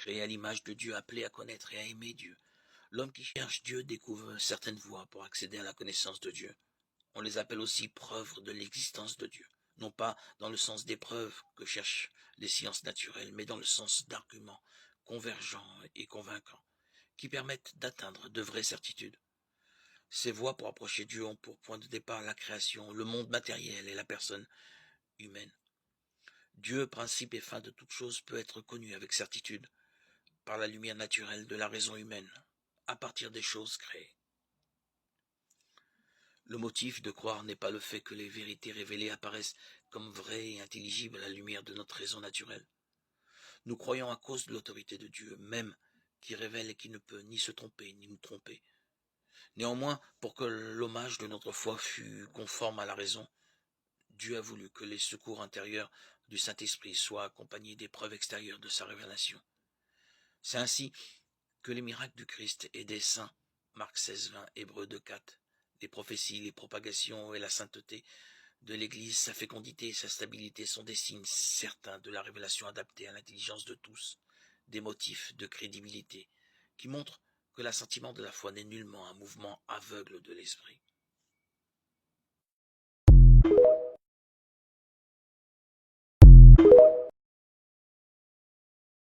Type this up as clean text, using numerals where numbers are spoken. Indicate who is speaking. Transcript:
Speaker 1: Créé à l'image de Dieu, appelé à connaître et à aimer Dieu. L'homme qui cherche Dieu découvre certaines voies pour accéder à la connaissance de Dieu. On les appelle aussi preuves de l'existence de Dieu. Non pas dans le sens des preuves que cherchent les sciences naturelles, mais dans le sens d'arguments convergents et convaincants, qui permettent d'atteindre de vraies certitudes. Ces voies pour approcher Dieu ont pour point de départ la création, le monde matériel et la personne humaine. Dieu, principe et fin de toute chose, peut être connu avec certitude par la lumière naturelle de la raison humaine, à partir des choses créées. Le motif de croire n'est pas le fait que les vérités révélées apparaissent comme vraies et intelligibles à la lumière de notre raison naturelle. Nous croyons à cause de l'autorité de Dieu, même qui révèle et qui ne peut ni se tromper ni nous tromper. Néanmoins, pour que l'hommage de notre foi fût conforme à la raison, Dieu a voulu que les secours intérieurs du Saint-Esprit soient accompagnés des preuves extérieures de sa révélation. C'est ainsi que les miracles du Christ et des saints, Marc 16, 20, Hébreux 2, 4, les prophéties, les propagations et la sainteté de l'Église, sa fécondité et sa stabilité sont des signes certains de la révélation adaptée à l'intelligence de tous, des motifs de crédibilité, qui montrent que l'assentiment de la foi n'est nullement un mouvement aveugle de l'esprit.